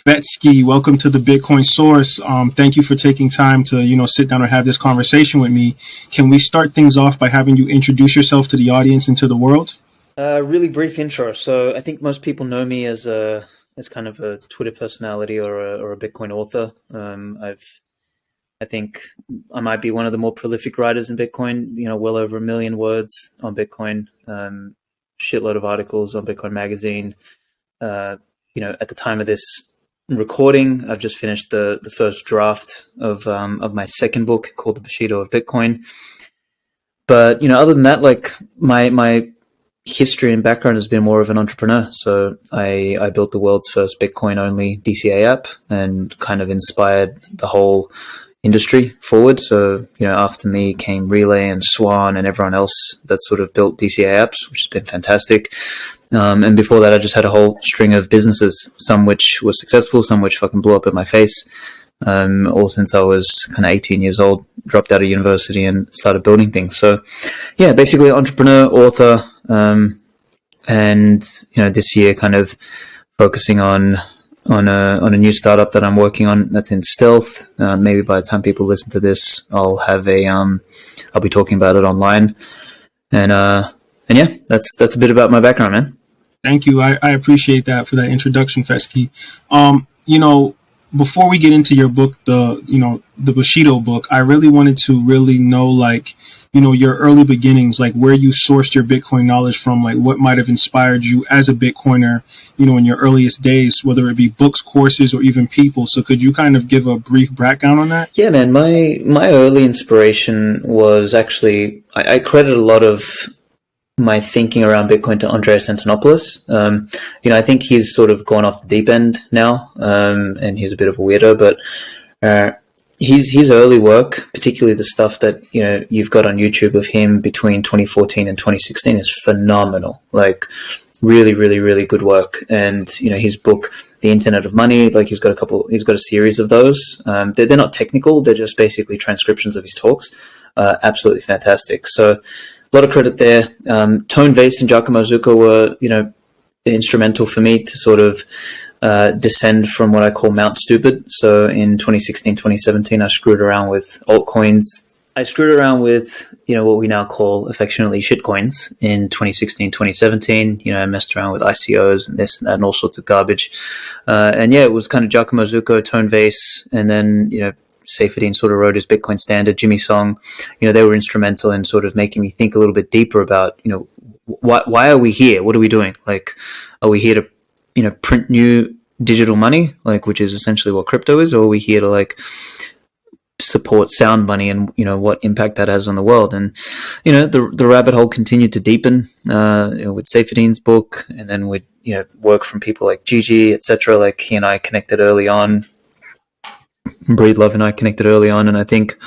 Svetski, welcome to the Bitcoin Source. Thank you for taking time to, sit down and have this conversation with me. Can we start things off by having you introduce yourself to the audience and to the world? Really brief intro. So I think most people know me as kind of a Twitter personality or a Bitcoin author. I think I might be one of the more prolific writers in Bitcoin. Well over 1 million words on Bitcoin. Shitload of articles on Bitcoin Magazine. At the time of this recording, I've just finished the first draft of my second book called The Bushido of Bitcoin. But other than that, like my history and background has been more of an entrepreneur. So I built the world's first Bitcoin only DCA app and kind of inspired the whole industry forward. So after me came Relay and Swan and everyone else that sort of built DCA apps, which has been fantastic. And before that, I just had a whole string of businesses, some which were successful, some which fucking blew up in my face. All since I was kind of 18 years old, dropped out of university and started building things. So yeah, basically entrepreneur, author, and this year kind of focusing on a new startup that I'm working on that's in stealth. Maybe by the time people listen to this, I'll have I'll be talking about it online. And yeah, that's a bit about my background, man. Thank you. I appreciate that for that introduction, Fesky. Before we get into your book, the Bushido book, I really wanted to really know, your early beginnings, like where you sourced your Bitcoin knowledge from, like what might have inspired you as a Bitcoiner, in your earliest days, whether it be books, courses, or even people. So could you kind of give a brief background on that? Yeah, man. My early inspiration was actually, I credit a lot of my thinking around Bitcoin to Andreas Antonopoulos. I think he's sort of gone off the deep end now, and he's a bit of a weirdo, but his early work, particularly the stuff that you've got on YouTube of him between 2014 and 2016, is phenomenal. Like really, really, really good work. And his book, The Internet of Money, like he's got a series of those. They're not technical; they're just basically transcriptions of his talks. Absolutely fantastic. So a lot of credit there. Tone Vace and Giacomo Zucco were, instrumental for me to sort of descend from what I call Mount Stupid. So in 2016, 2017, I screwed around with altcoins. I screwed around with, what we now call affectionately shitcoins in 2016, 2017. I messed around with ICOs and this and that and all sorts of garbage. And yeah, it was kind of Giacomo Zucco, Tone Vace, and then, Seyfedin sort of wrote his Bitcoin Standard, Jimmy Song. They were instrumental in sort of making me think a little bit deeper about, why are we here? What are we doing? Like, are we here to, print new digital money, like, which is essentially what crypto is, or are we here to like support sound money and, what impact that has on the world? And, the rabbit hole continued to deepen, with Seyfedin's book, and then with, work from people like Gigi, etc. Like he and I connected early on. Breedlove and I connected early on, and I think,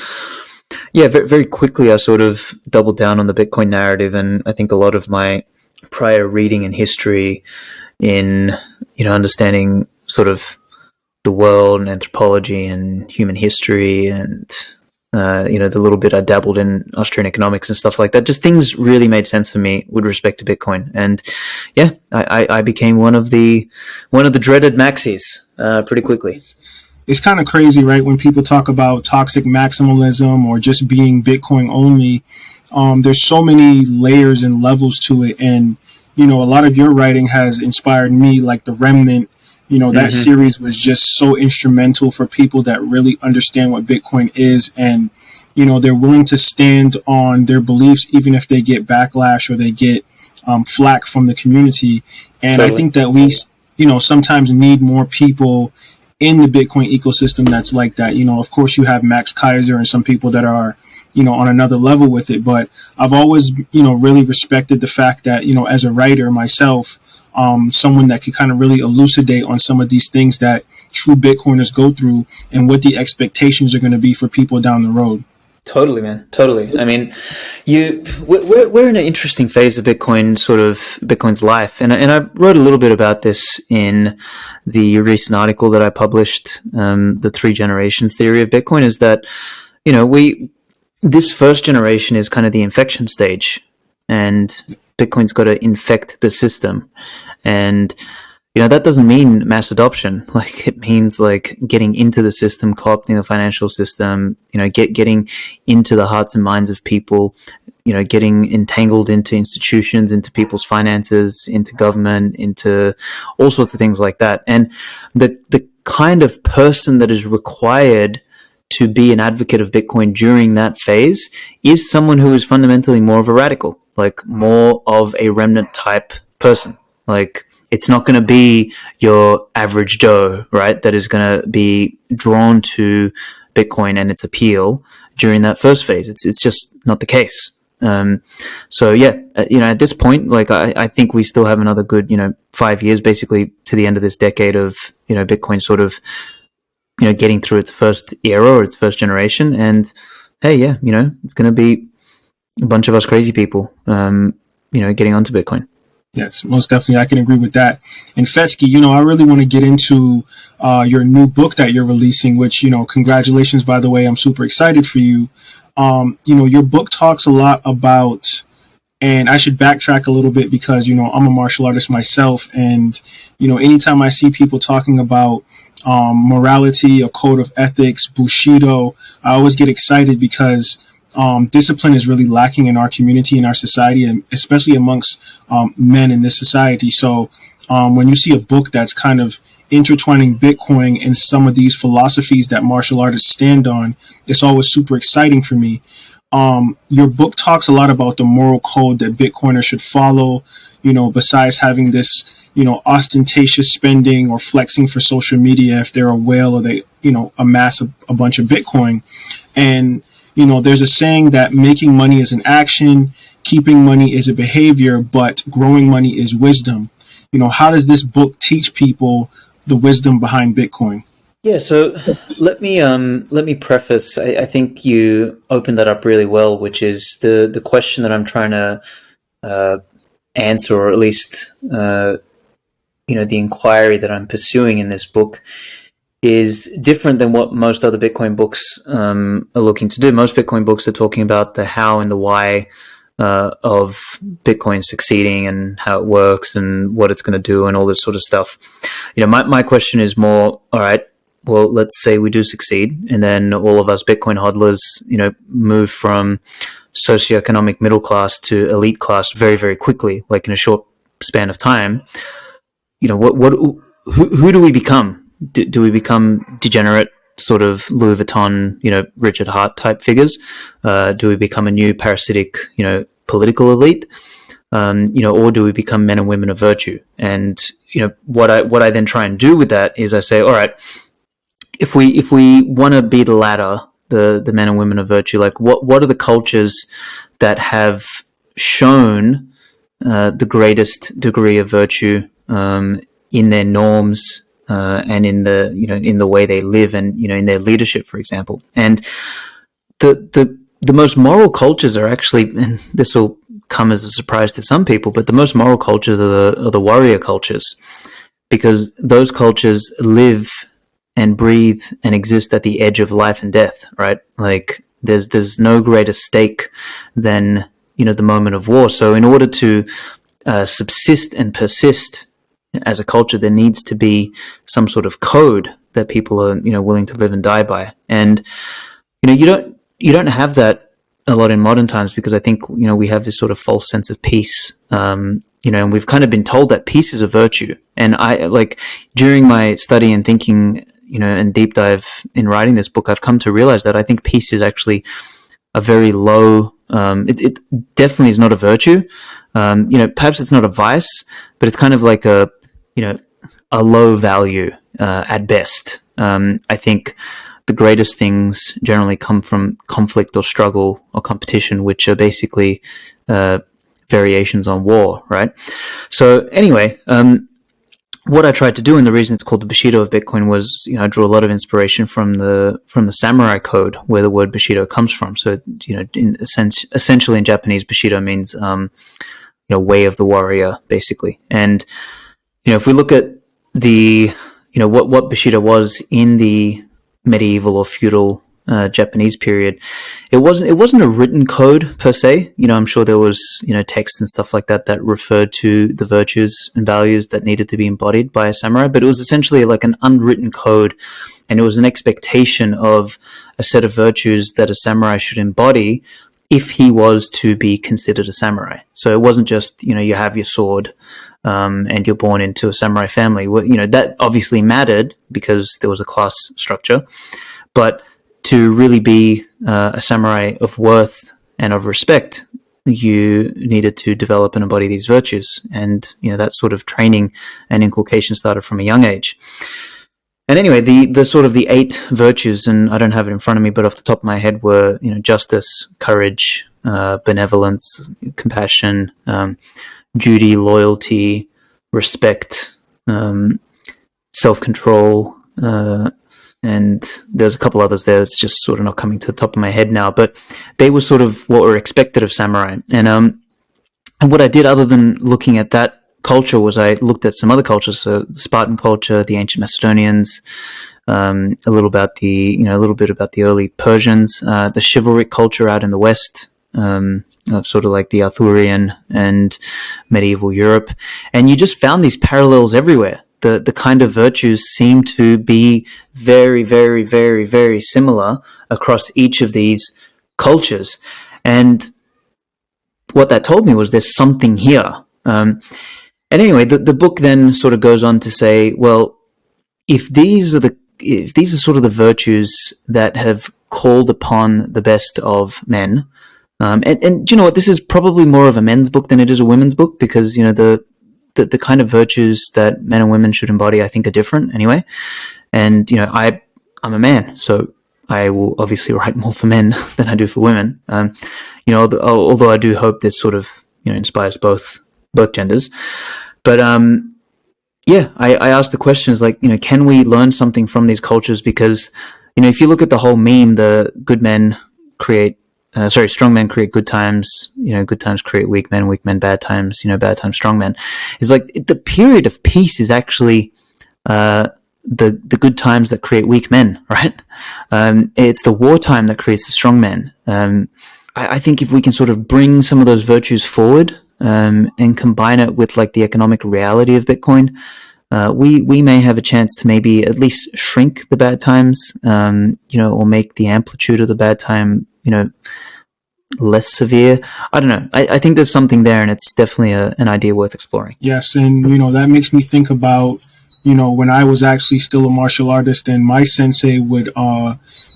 yeah, very, very quickly I sort of doubled down on the Bitcoin narrative, and I think a lot of my prior reading and history in, understanding sort of the world and anthropology and human history and, the little bit I dabbled in Austrian economics and stuff like that, just things really made sense for me with respect to Bitcoin. And yeah, I became one of the dreaded maxis pretty quickly. It's kind of crazy, right? When people talk about toxic maximalism or just being Bitcoin only, there's so many layers and levels to it. And, a lot of your writing has inspired me, like the Remnant, that series was just so instrumental for people that really understand what Bitcoin is. And, they're willing to stand on their beliefs, even if they get backlash or they get flack from the community. And totally. I think that we, sometimes need more people in the Bitcoin ecosystem that's like that. Of course you have Max Kaiser and some people that are, on another level with it. But I've always, really respected the fact that, as a writer myself, someone that could kind of really elucidate on some of these things that true Bitcoiners go through and what the expectations are going to be for people down the road. Totally, man. Totally. I mean, we're in an interesting phase of Bitcoin's life, and I wrote a little bit about this in the recent article that I published. The 3 generations theory of Bitcoin is that this first generation is kind of the infection stage, and Bitcoin's got to infect the system, and that doesn't mean mass adoption. Like, it means like getting into the system, co-opting the financial system, getting into the hearts and minds of people, getting entangled into institutions, into people's finances, into government, into all sorts of things like that. And the kind of person that is required to be an advocate of Bitcoin during that phase is someone who is fundamentally more of a radical, like more of a remnant type person. Like, it's not going to be your average Joe, right, that is going to be drawn to Bitcoin and its appeal during that first phase. It's just not the case. So yeah, at this point, like, I think we still have another good, 5 years basically to the end of this decade of, Bitcoin sort of, getting through its first era or its first generation. And hey, yeah, it's going to be a bunch of us crazy people, getting onto Bitcoin. Yes, most definitely. I can agree with that. And Svetski, I really want to get into your new book that you're releasing, which, congratulations, by the way. I'm super excited for you. Your book talks a lot about, and I should backtrack a little bit because, I'm a martial artist myself. And, anytime I see people talking about morality, a code of ethics, Bushido, I always get excited because discipline is really lacking in our community, in our society, and especially amongst men in this society. So when you see a book that's kind of intertwining Bitcoin and some of these philosophies that martial artists stand on, it's always super exciting for me. Your book talks a lot about the moral code that Bitcoiners should follow, besides having this, ostentatious spending or flexing for social media if they're a whale or they, amass a bunch of Bitcoin. And, there's a saying that making money is an action, keeping money is a behavior, but growing money is wisdom. How does this book teach people the wisdom behind Bitcoin? Yeah, so let me preface. I think you opened that up really well, which is the question that I'm trying to answer, or at least the inquiry that I'm pursuing in this book is different than what most other Bitcoin books are looking to do. Most Bitcoin books are talking about the how and the why of Bitcoin succeeding and how it works and what it's going to do and all this sort of stuff. My question is more, all right, well, let's say we do succeed, and then all of us Bitcoin hodlers, move from socioeconomic middle class to elite class very, very quickly, like in a short span of time. Who do we become? Do we become degenerate sort of Louis Vuitton, Richard Hart type figures? Do we become a new parasitic, political elite? Or do we become men and women of virtue? And, what I then try and do with that is I say, all right, if we want to be the latter, the men and women of virtue, like what are the cultures that have shown the greatest degree of virtue in their norms and in the way they live, and in their leadership, for example. And the most moral cultures are actually, and this will come as a surprise to some people, but the most moral cultures are the warrior cultures, because those cultures live and breathe and exist at the edge of life and death, right? Like, there's no greater stake than the moment of war. So in order to subsist and persist as a culture, there needs to be some sort of code that people are willing to live and die by. And you don't have that a lot in modern times, because I think we have this sort of false sense of peace. And we've kind of been told that peace is a virtue. And I, like, during my study and thinking, and deep dive in writing this book, I've come to realize that I think peace is actually a very low. It definitely is not a virtue. Perhaps it's not a vice, but it's kind of like a low value at best. I think the greatest things generally come from conflict or struggle or competition, which are basically variations on war, right? So anyway, what I tried to do, and the reason it's called the Bushido of Bitcoin, was I drew a lot of inspiration from the samurai code, where the word Bushido comes from. So in a sense, essentially in Japanese, Bushido means way of the warrior, basically. And if we look at the what Bushido was in the medieval or feudal Japanese period, it wasn't a written code per se. I'm sure there was text and stuff like that referred to the virtues and values that needed to be embodied by a samurai, but it was essentially like an unwritten code, and it was an expectation of a set of virtues that a samurai should embody if he was to be considered a samurai. So it wasn't just you have your sword and you're born into a samurai family. Well, that obviously mattered because there was a class structure, but to really be a samurai of worth and of respect, you needed to develop and embody these virtues. And, that sort of training and inculcation started from a young age. And anyway, the sort of the 8 virtues, and I don't have it in front of me, but off the top of my head were, justice, courage, benevolence, compassion, duty, loyalty, respect, self-control, and there's a couple others there that's just sort of not coming to the top of my head now, but they were sort of what were expected of samurai. And what I did other than looking at that culture was I looked at some other cultures, so the Spartan culture, the ancient Macedonians, a little bit about the early Persians, the chivalric culture out in the West, of sort of like the Arthurian and medieval Europe, and you just found these parallels everywhere. The kind of virtues seem to be very, very, very, very similar across each of these cultures. And what that told me was there's something here. And anyway, the book then sort of goes on to say, well, if these are sort of the virtues that have called upon the best of men, and you know what, this is probably more of a men's book than it is a women's book, because the kind of virtues that men and women should embody, I think, are different anyway. And I'm a man, so I will obviously write more for men than I do for women. Although I do hope this sort of inspires both genders. But I asked the questions like, can we learn something from these cultures? Because if you look at the whole meme, the good men create strong men create good times, good times create weak men bad times, bad times strong men. It's like the period of peace is actually the good times that create weak men, right? It's the wartime that creates the strong men. I think if we can sort of bring some of those virtues forward and combine it with like the economic reality of Bitcoin, we may have a chance to maybe at least shrink the bad times, or make the amplitude of the bad time, less severe. I don't know. I think there's something there, and it's definitely an idea worth exploring. Yes, and that makes me think about when I was actually still a martial artist, and my sensei would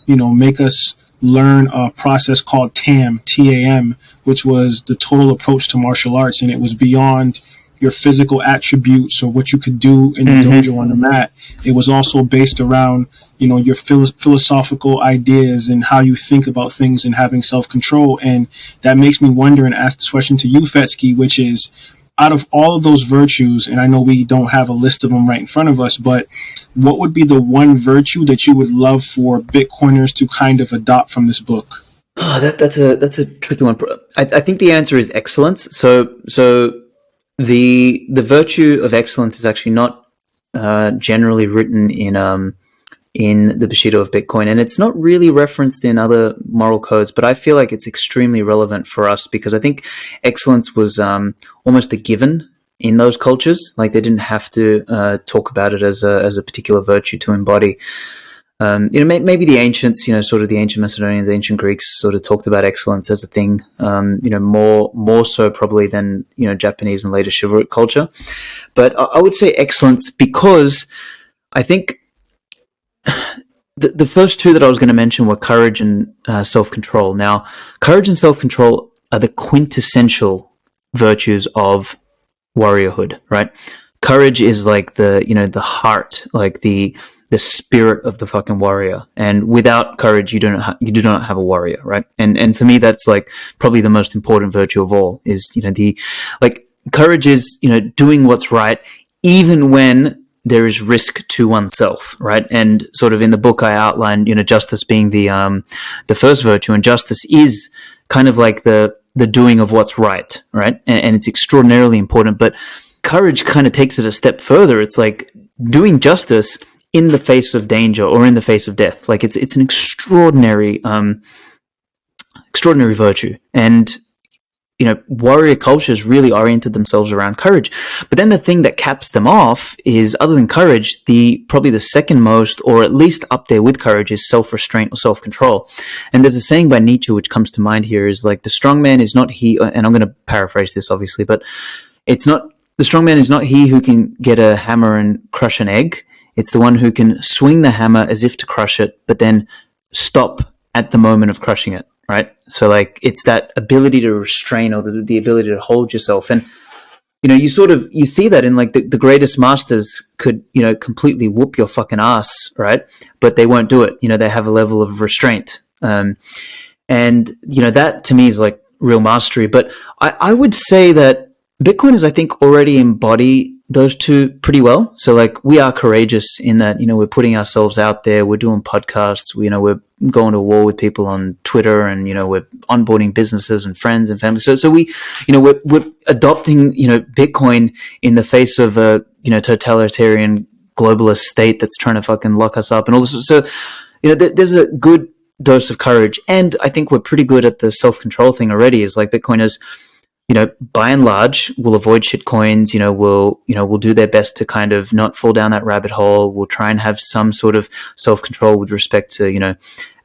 make us learn a process called TAM, TAM, which was the total approach to martial arts, and it was beyond your physical attributes or what you could do in the dojo on the mat. It was also based around your philosophical ideas and how you think about things and having self-control. And that makes me wonder and ask this question to you, Svetski, which is, out of all of those virtues, and I know we don't have a list of them right in front of us, but what would be the one virtue that you would love for Bitcoiners to kind of adopt from this book? Oh, that's a tricky one. I think the answer is excellence. So the virtue of excellence is actually not generally written in the Bushido of Bitcoin, and it's not really referenced in other moral codes, but I feel like it's extremely relevant for us because I think excellence was almost a given in those cultures. Like they didn't have to talk about it as a particular virtue to embody. Maybe the ancients, sort of the ancient Macedonians, ancient Greeks sort of talked about excellence as a thing, more so probably than, Japanese and later chivalric culture. But I would say excellence because I think the first two that I was going to mention were courage and self-control. Now, courage and self-control are the quintessential virtues of warriorhood, right? Courage is like the heart, like the spirit of the fucking warrior. And without courage, you do not have a warrior, right? And for me, that's like probably the most important virtue of all is, courage is, doing what's right, even when there is risk to oneself, right? And sort of in the book, I outlined, justice being the first virtue, and justice is kind of like the doing of what's right, right? And it's extraordinarily important. But courage kind of takes it a step further. It's like doing justice in the face of danger or in the face of death. Like it's an extraordinary virtue. And warrior cultures really oriented themselves around courage. But then the thing that caps them off is, other than courage, probably the second most, or at least up there with courage, is self-restraint or self-control. And there's a saying by Nietzsche which comes to mind here, is like, the strong man is not he, and I'm going to paraphrase this obviously, but the strong man is not he who can get a hammer and crush an egg. It's the one who can swing the hammer as if to crush it, but then stop at the moment of crushing it. Right. So like, it's that ability to restrain, or the ability to hold yourself. And, you see that in like the greatest masters could, completely whoop your fucking ass. Right. But they won't do it. They have a level of restraint. And, that to me is like real mastery. But I would say that Bitcoiners, I think, already embody those two pretty well. So like, we are courageous in that, we're putting ourselves out there, we're doing podcasts, we're going to war with people on Twitter, and, we're onboarding businesses and friends and family. So we, we're adopting, Bitcoin in the face of a, totalitarian globalist state that's trying to fucking lock us up and all this. So, there's a good dose of courage. And I think we're pretty good at the self-control thing already. Is like, Bitcoiners, by and large, will avoid shit coins, will do their best to kind of not fall down that rabbit hole. We'll try and have some sort of self-control with respect to,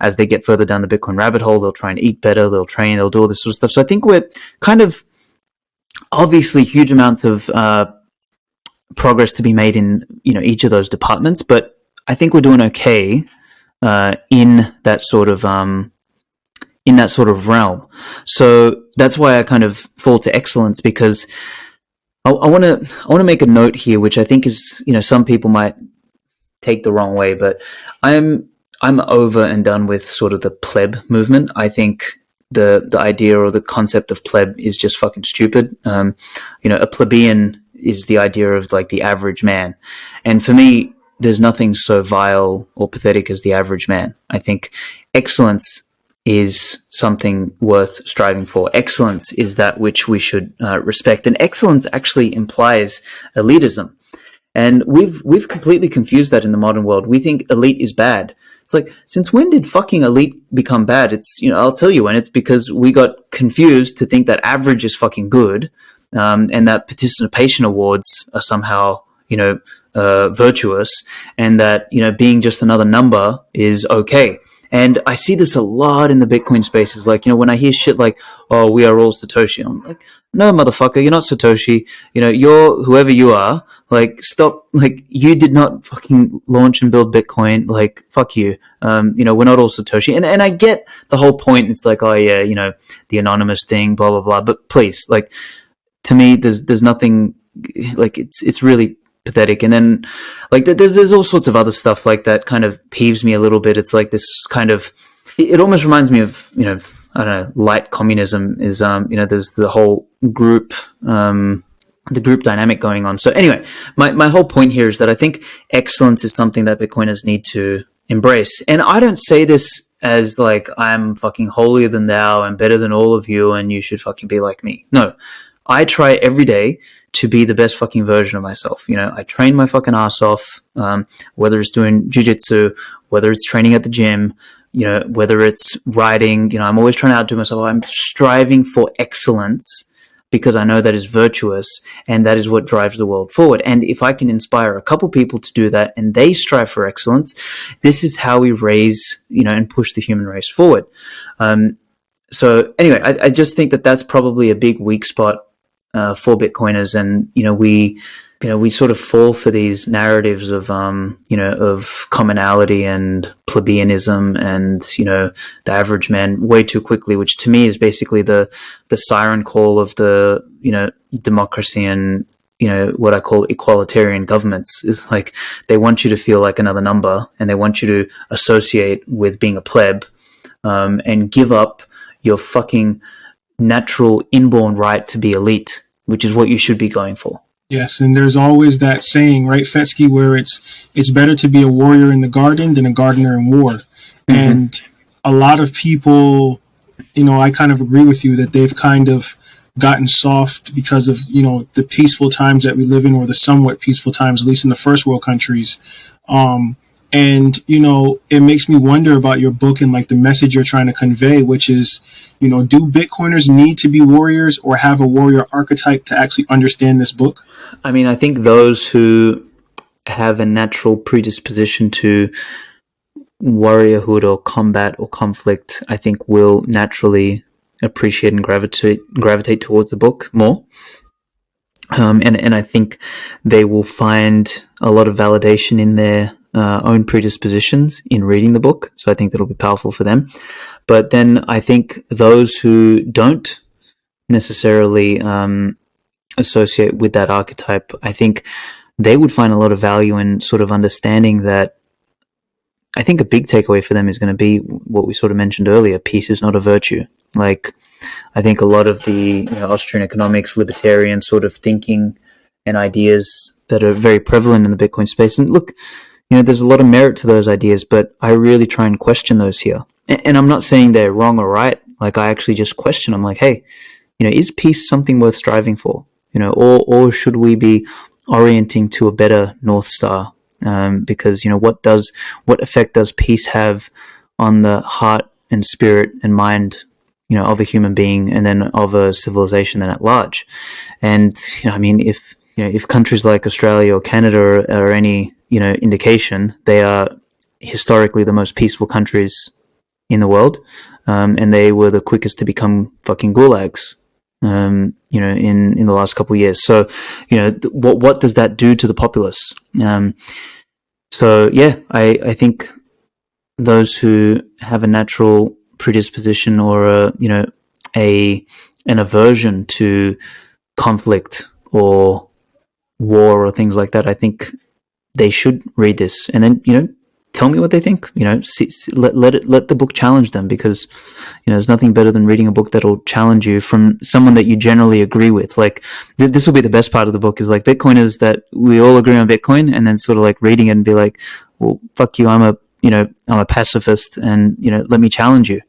as they get further down the Bitcoin rabbit hole, they'll try and eat better, they'll train, they'll do all this sort of stuff. So I think we're kind of, obviously, huge amounts of progress to be made in, each of those departments, but I think we're doing okay in that sort of realm. So that's why I kind of fall to excellence, because I want to make a note here, which I think is, some people might take the wrong way, but I'm over and done with sort of the pleb movement. I think the idea or the concept of pleb is just fucking stupid. A plebeian is the idea of like the average man. And for me, there's nothing so vile or pathetic as the average man. I think excellence is something worth striving for. Excellence is that which we should respect. And excellence actually implies elitism. And we've completely confused that in the modern world. We think elite is bad. It's like, since when did fucking elite become bad? It's, I'll tell you when. It's because we got confused to think that average is fucking good, and that participation awards are somehow, virtuous, and that, being just another number is okay. And I see this a lot in the Bitcoin spaces. Like, when I hear shit like, oh, we are all Satoshi, I'm like, no, motherfucker, you're not Satoshi. You're whoever you are. Like, stop. Like, you did not fucking launch and build Bitcoin. Like, fuck you. We're not all Satoshi. And I get the whole point. It's like, oh yeah, the anonymous thing, blah, blah, blah. But please, like, to me, there's nothing, like, it's really pathetic. And then like there's all sorts of other stuff like that kind of peeves me a little bit. It's like this kind of, it almost reminds me of, I don't know, light communism is, there's the whole group, the group dynamic going on. So anyway, my whole point here is that I think excellence is something that Bitcoiners need to embrace. And I don't say this as like, I'm fucking holier than thou, I'm better than all of you, and you should fucking be like me. No, I try every day to be the best fucking version of myself. I train my fucking ass off, whether it's doing jiu-jitsu, whether it's training at the gym, whether it's writing, I'm always trying to outdo myself. I'm striving for excellence because I know that is virtuous and that is what drives the world forward. And if I can inspire a couple people to do that and they strive for excellence, this is how we raise, and push the human race forward. So anyway, I just think that that's probably a big weak spot for Bitcoiners, and we sort of fall for these narratives of of commonality and plebeianism and the average man way too quickly, which to me is basically the siren call of the democracy and what I call equalitarian governments. Is like they want you to feel like another number, and they want you to associate with being a pleb, and give up your fucking natural inborn right to be elite, which is what you should be going for. Yes, and there's always that saying, right, Svetski, where it's better to be a warrior in the garden than a gardener in war. Mm-hmm. And a lot of people, I kind of agree with you that they've kind of gotten soft because of, the peaceful times that we live in, or the somewhat peaceful times, at least in the first world countries. And, it makes me wonder about your book and like the message you're trying to convey, which is, do Bitcoiners need to be warriors or have a warrior archetype to actually understand this book? I mean, I think those who have a natural predisposition to warriorhood or combat or conflict, I think will naturally appreciate and gravitate towards the book more. And I think they will find a lot of validation in their own predispositions in reading the book. So I think that'll be powerful for them. But then I think those who don't necessarily associate with that archetype, I think they would find a lot of value in sort of understanding that. I think a big takeaway for them is going to be what we sort of mentioned earlier: peace is not a virtue. Like, I think a lot of the Austrian economics, libertarian sort of thinking and ideas that are very prevalent in the Bitcoin space. And look, there's a lot of merit to those ideas, but I really try and question those here. And I'm not saying they're wrong or right. Like, I actually just question. I'm like, hey, is peace something worth striving for? Or should we be orienting to a better North Star? Because what effect does peace have on the heart and spirit and mind, of a human being, and then of a civilization then at large? And if countries like Australia or Canada are any indication, they are historically the most peaceful countries in the world, and they were the quickest to become fucking gulags. In the last couple of years. So, what does that do to the populace? So yeah, I think those who have a natural predisposition or an aversion to conflict or war or things like that, I think they should read this and then tell me what they think. Let the book challenge them, because there's nothing better than reading a book that'll challenge you from someone that you generally agree with. Like, this will be the best part of the book, is like Bitcoiners that we all agree on Bitcoin, and then sort of like reading it and be like, well, fuck you, I'm a pacifist, and let me challenge you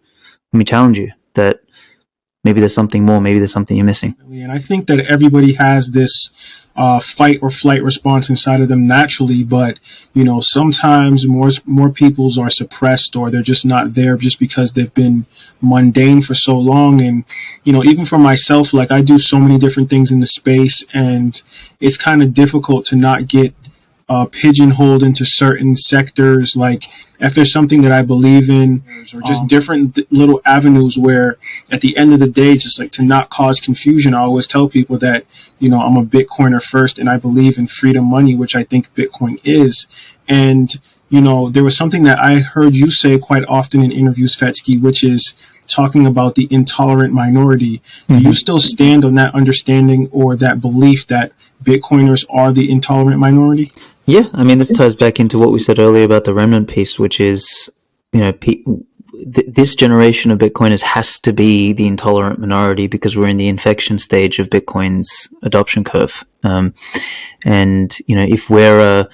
that maybe there's something more, maybe there's something you're missing. And I think that everybody has this fight or flight response inside of them naturally, but sometimes more people's are suppressed, or they're just not there just because they've been mundane for so long. And even for myself, like, I do so many different things in the space, and it's kind of difficult to not get pigeonholed into certain sectors. Like, if there's something that I believe in, or just different little avenues where at the end of the day, just like to not cause confusion, I always tell people that, I'm a Bitcoiner first, and I believe in freedom money, which I think Bitcoin is. And, there was something that I heard you say quite often in interviews, Svetski, which is talking about the intolerant minority. Mm-hmm. Do you still stand on that understanding or that belief that Bitcoiners are the intolerant minority? Yeah, I mean, this ties back into what we said earlier about the Remnant Pace, which is, this generation of Bitcoiners has to be the intolerant minority, because we're in the infection stage of Bitcoin's adoption curve. And if we're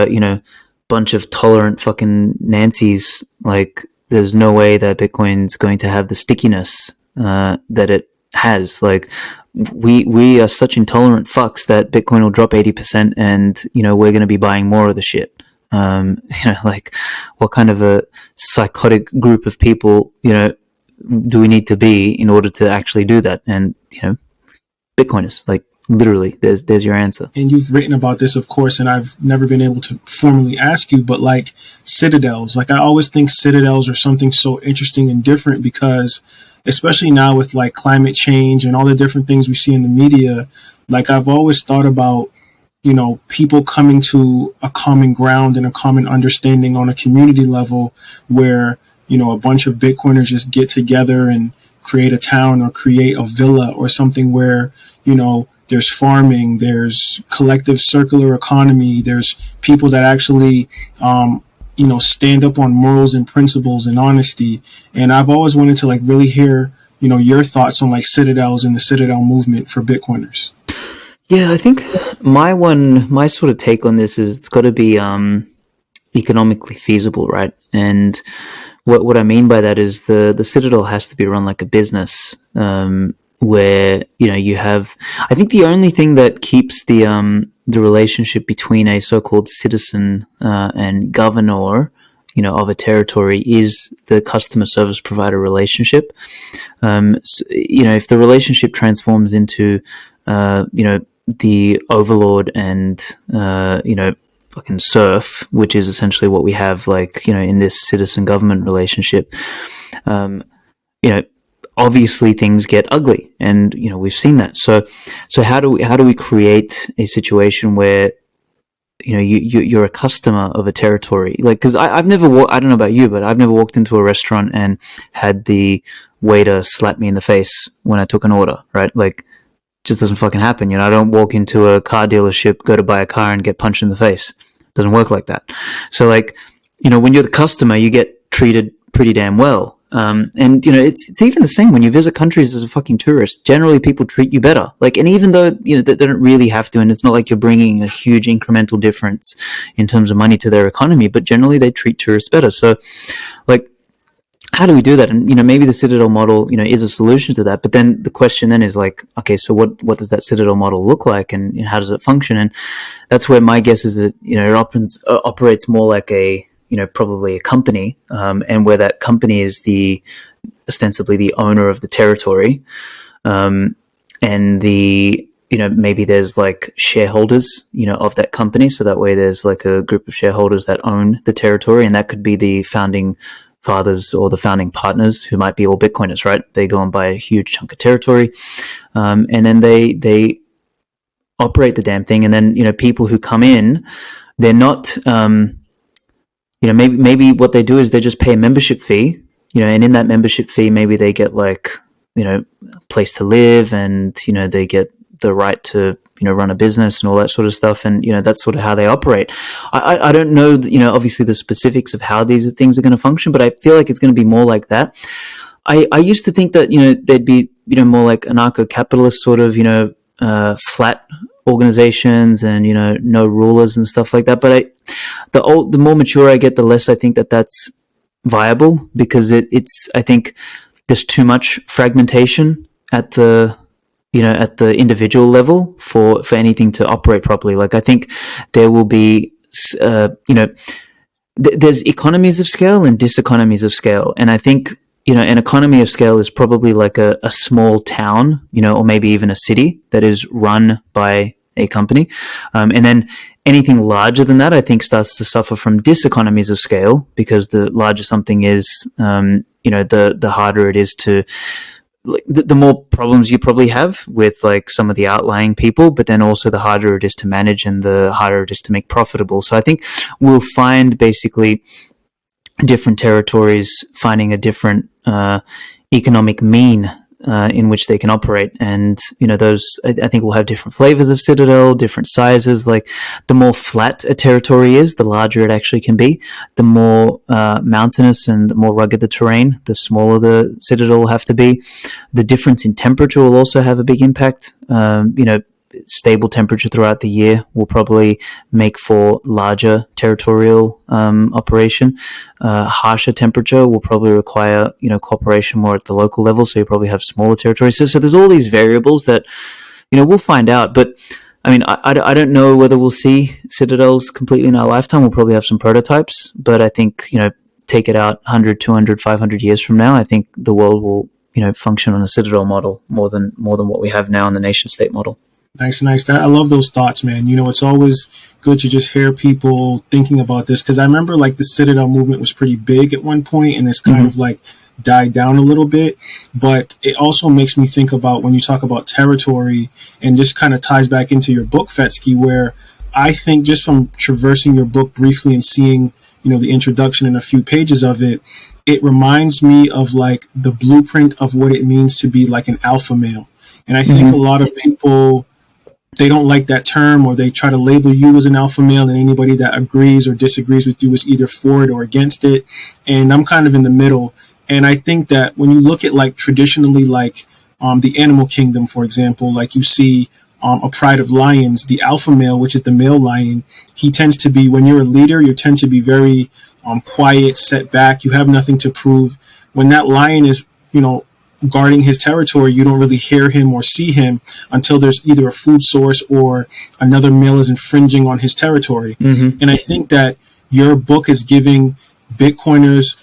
a bunch of tolerant fucking Nancys, like, there's no way that Bitcoin's going to have the stickiness that it has. Like, we are such intolerant fucks that Bitcoin will drop 80%, and we're going to be buying more of the shit. Like, what kind of a psychotic group of people do we need to be in order to actually do that? And Bitcoiners, like, literally, there's your answer. And you've written about this, of course, and I've never been able to formally ask you, but like Citadels, like, I always think Citadels are something so interesting and different, because especially now with like climate change and all the different things we see in the media, like, I've always thought about, people coming to a common ground and a common understanding on a community level where, a bunch of Bitcoiners just get together and create a town or create a villa or something where, there's farming, there's collective circular economy, there's people that actually, stand up on morals and principles and honesty. And I've always wanted to like really hear, your thoughts on like Citadels and the Citadel movement for Bitcoiners. Yeah, I think my sort of take on this is it's got to be economically feasible, right? And what I mean by that is the Citadel has to be run like a business. where you have. I think the only thing that keeps the relationship between a so-called citizen and governor, of a territory is the customer service provider relationship. So, if the relationship transforms into, the overlord and, fucking serf, which is essentially what we have, like, in this citizen government relationship, you know, obviously things get ugly, and we've seen that. So how do we create a situation where you're a customer of a territory? Like, because I've never I don't know about you, but I've never walked into a restaurant and had the waiter slap me in the face when I took an order, right? Like, it just doesn't fucking happen. I don't walk into a car dealership, go to buy a car, and get punched in the face. It doesn't work like that. So, like, when you're the customer, you get treated pretty damn well. And it's even the same when you visit countries as a fucking tourist. Generally, people treat you better. Like, and even though they don't really have to, and it's not like you're bringing a huge incremental difference in terms of money to their economy, but generally they treat tourists better. So, like, how do we do that? And maybe the Citadel model is a solution to that. But then the question then is, like, okay, so what does that Citadel model look like, and how does it function? And that's where my guess is that it operates more like a probably a company, and where that company is ostensibly the owner of the territory, and maybe there's like shareholders of that company, so that way there's like a group of shareholders that own the territory, and that could be the founding fathers or the founding partners, who might be all Bitcoiners, right? They go and buy a huge chunk of territory, and then they operate the damn thing, and then people who come in, they're not. Maybe what they do is they just pay a membership fee, and in that membership fee, maybe they get like, a place to live, and, they get the right to, run a business and all that sort of stuff. And, that's sort of how they operate. I don't know, obviously the specifics of how these things are going to function, but I feel like it's going to be more like that. I used to think that, they'd be, more like anarcho-capitalist sort of, flat organizations and no rulers and stuff like that. But the more mature I get, the less I think that that's viable, because I think there's too much fragmentation at the individual level for anything to operate properly. Like, I think there will be there's economies of scale and diseconomies of scale, and I think an economy of scale is probably like a small town, or maybe even a city that is run by a company. And then anything larger than that, I think, starts to suffer from diseconomies of scale, because the larger something is, the harder it is to, like, the more problems you probably have with like some of the outlying people, but then also the harder it is to manage and the harder it is to make profitable. So I think we'll find basically different territories finding a different economic mean in which they can operate, and those, I think, will have different flavors of Citadel, different sizes. Like, the more flat a territory is, the larger it actually can be. The more mountainous and the more rugged the terrain, the smaller the Citadel will have to be. The difference in temperature will also have a big impact. Stable temperature throughout the year will probably make for larger territorial operation. Harsher temperature will probably require cooperation more at the local level, so you probably have smaller territories. So there's all these variables that we'll find out. But I mean, I don't know whether we'll see Citadels completely in our lifetime. We'll probably have some prototypes, but I think take it out 100, 200, 500 years from now, I think the world will function on a Citadel model more than what we have now in the nation state model. Nice. I love those thoughts, man. It's always good to just hear people thinking about this, because I remember like the Citadel movement was pretty big at one point, and it's kind of like died down a little bit. But it also makes me think about when you talk about territory, and just kind of ties back into your book, Svetski, where I think just from traversing your book briefly and seeing the introduction and a few pages of it, it reminds me of like the blueprint of what it means to be like an alpha male. And I think a lot of people, they don't like that term, or they try to label you as an alpha male, and anybody that agrees or disagrees with you is either for it or against it. And I'm kind of in the middle. And I think that when you look at like traditionally, like the animal kingdom, for example, like you see a pride of lions, the alpha male, which is the male lion, he tends to be, when you're a leader, you tend to be very quiet, set back. You have nothing to prove. When that lion is, guarding his territory, you don't really hear him or see him until there's either a food source or another male is infringing on his territory. And I think that your book is giving Bitcoiners,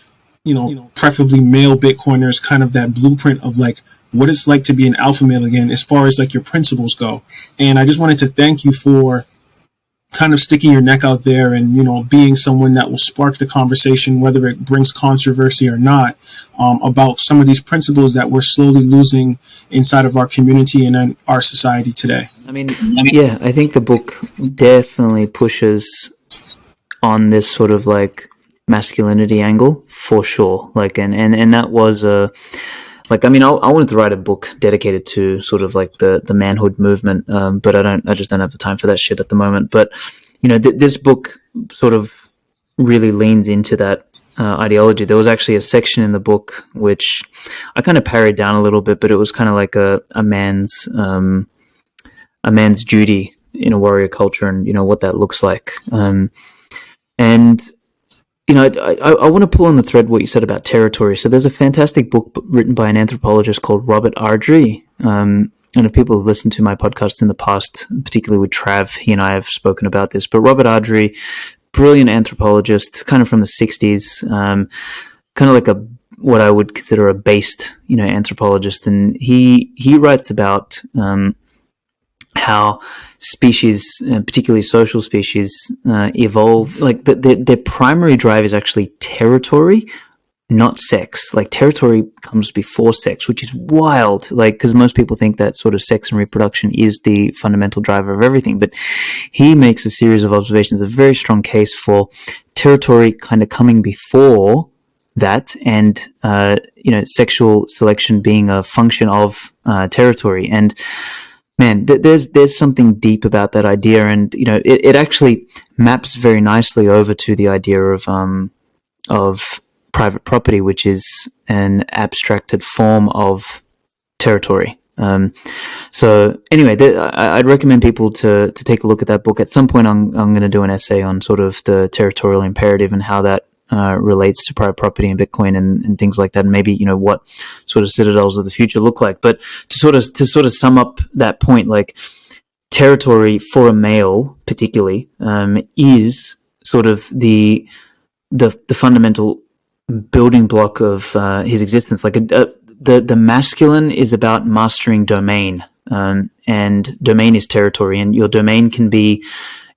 preferably male Bitcoiners, kind of that blueprint of like what it's like to be an alpha male again, as far as like your principles go. And I just wanted to thank you for kind of sticking your neck out there and, being someone that will spark the conversation, whether it brings controversy or not, about some of these principles that we're slowly losing inside of our community and in our society today. I mean, yeah, I think the book definitely pushes on this sort of like masculinity angle for sure. Like, and that was I wanted to write a book dedicated to sort of like the manhood movement, but I just don't have the time for that shit at the moment. But, this book sort of really leans into that ideology. There was actually a section in the book which I kind of parried down a little bit, but it was kind of like a man's duty in a warrior culture and, what that looks like. And I want to pull on the thread what you said about territory. So there's a fantastic book written by an anthropologist called Robert Ardrey. And if people have listened to my podcasts in the past, particularly with Trav, he and I have spoken about this. But Robert Ardrey, brilliant anthropologist, kind of from the 60s, kind of like what I would consider a based, anthropologist. And he writes about how species, particularly social species, evolve. Like their primary drive is actually territory, not sex. Like territory comes before sex, which is wild. Like, because most people think that sort of sex and reproduction is the fundamental driver of everything. But he makes a series of observations, a very strong case for territory kind of coming before that, and sexual selection being a function of territory. And man, there's something deep about that idea, and it actually maps very nicely over to the idea of private property, which is an abstracted form of territory. So anyway, I'd recommend people to take a look at that book. At some point, I'm going to do an essay on sort of the territorial imperative and how that relates to private property and Bitcoin and things like that, and maybe what sort of citadels of the future look like. But to sort of sum up that point, like territory for a male, particularly, is sort of the fundamental building block of his existence. Like the masculine is about mastering domain, and domain is territory, and your domain can be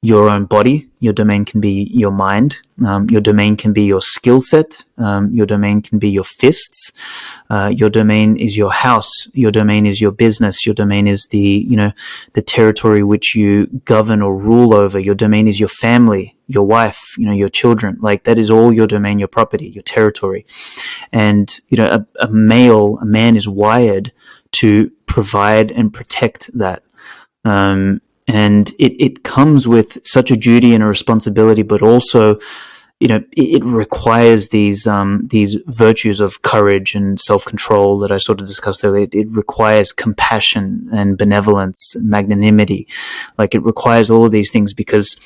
your own body, your domain can be your mind, your domain can be your skill set, your domain can be your fists, your domain is your house, your domain is your business, your domain is the territory which you govern or rule over, your domain is your family, your wife, your children. Like that is all your domain, your property, your territory. And a man is wired to provide and protect that. And it comes with such a duty and a responsibility, but also, it requires these virtues of courage and self-control that I sort of discussed earlier. It requires compassion and benevolence, magnanimity. Like it requires all of these things because,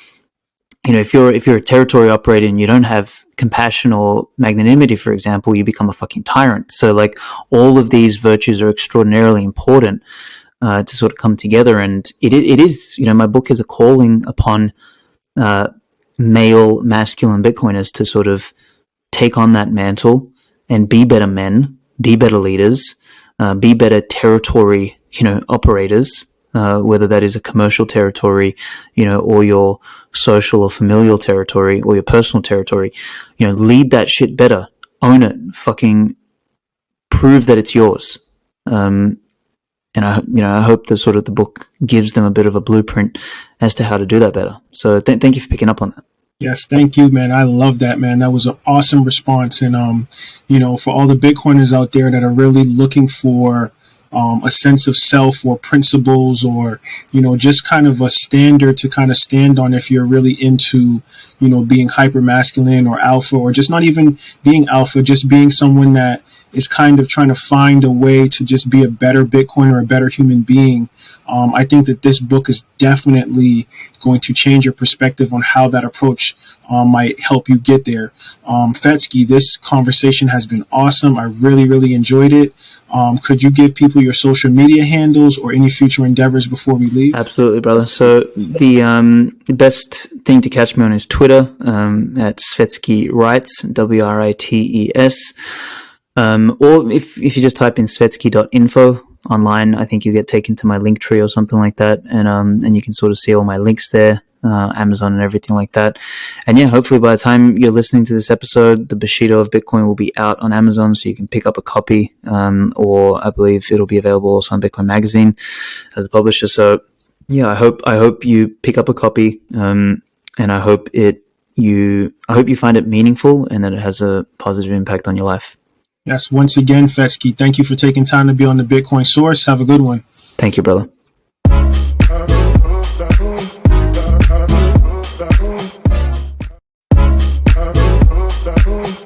if you're a territory operator and you don't have compassion or magnanimity, for example, you become a fucking tyrant. So like all of these virtues are extraordinarily important to sort of come together. And it is, my book is a calling upon male, masculine Bitcoiners to sort of take on that mantle and be better men, be better leaders, be better territory, operators, whether that is a commercial territory, or your social or familial territory or your personal territory. Lead that shit better, own it, fucking prove that it's yours. And I hope that sort of the book gives them a bit of a blueprint as to how to do that better. So thank you for picking up on that. Yes, thank you, man. I love that, man. That was an awesome response. And, for all the Bitcoiners out there that are really looking for a sense of self or principles or, just kind of a standard to kind of stand on if you're really into, being hyper masculine or alpha, or just not even being alpha, just being someone that is kind of trying to find a way to just be a better Bitcoiner, a better human being, I think that this book is definitely going to change your perspective on how that approach might help you get there. Svetski, this conversation has been awesome. I really, really enjoyed it. Could you give people your social media handles or any future endeavors before we leave? Absolutely, brother. So the best thing to catch me on is Twitter at Svetski Writes, WRITES. Or if you just type in svetsky.info online, I think you get taken to my link tree or something like that, and you can sort of see all my links there, Amazon and everything like that. And yeah, hopefully by the time you're listening to this episode, the Bushido of Bitcoin will be out on Amazon, so you can pick up a copy, or I believe it'll be available also on Bitcoin Magazine as a publisher. So yeah, I hope you pick up a copy, and I hope you find it meaningful and that it has a positive impact on your life. Yes, once again, Svetski, thank you for taking time to be on the Bitcoin Source. Have a good one. Thank you, brother.